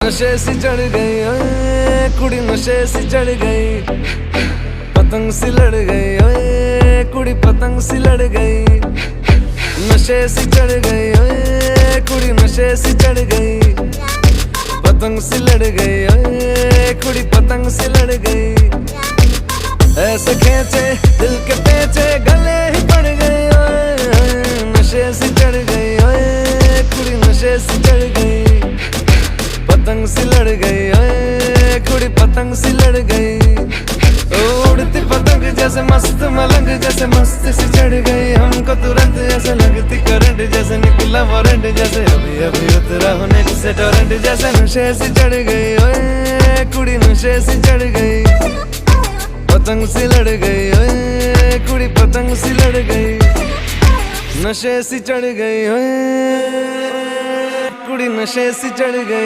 नशे सी चढ़ गई ओए कुड़ी, नशे सी चढ़ गई, पतंग सी लड़ गई ओए कुड़ी, पतंग सी लड़ गई। नशे सी चढ़ गई ओए कुड़ी, नशे सी चढ़ गई, पतंग सी लड़ गई ओए कुड़ी, पतंग सी लड़ गई। ऐसे खींचे दिल के पेचे गले ही पड़ गई ओए, नशे सी चढ़ गई ओए कुड़ी, नशे सी चढ़ गई, पतंग सी लड़ गई ओए कुड़ी, पतंग सी लड़ गई। उड़ती पतंग जैसे मस्त मलंग, जैसे मस्त सी चढ़ गई हमको तुरंत, ऐसे लगती करंट जैसे निकला वारंट, जैसे अभी अभी उतरा होने से टोरेंट, जैसे नशे सी चढ़ गई ओए कुड़ी, नशे सी चढ़ गई, पतंग सी लड़ गई ओए कुड़ी, पतंग सी लड़ गई। नशे सी चढ़ गई ओए कुड़ी, नशे सी चढ़ गई।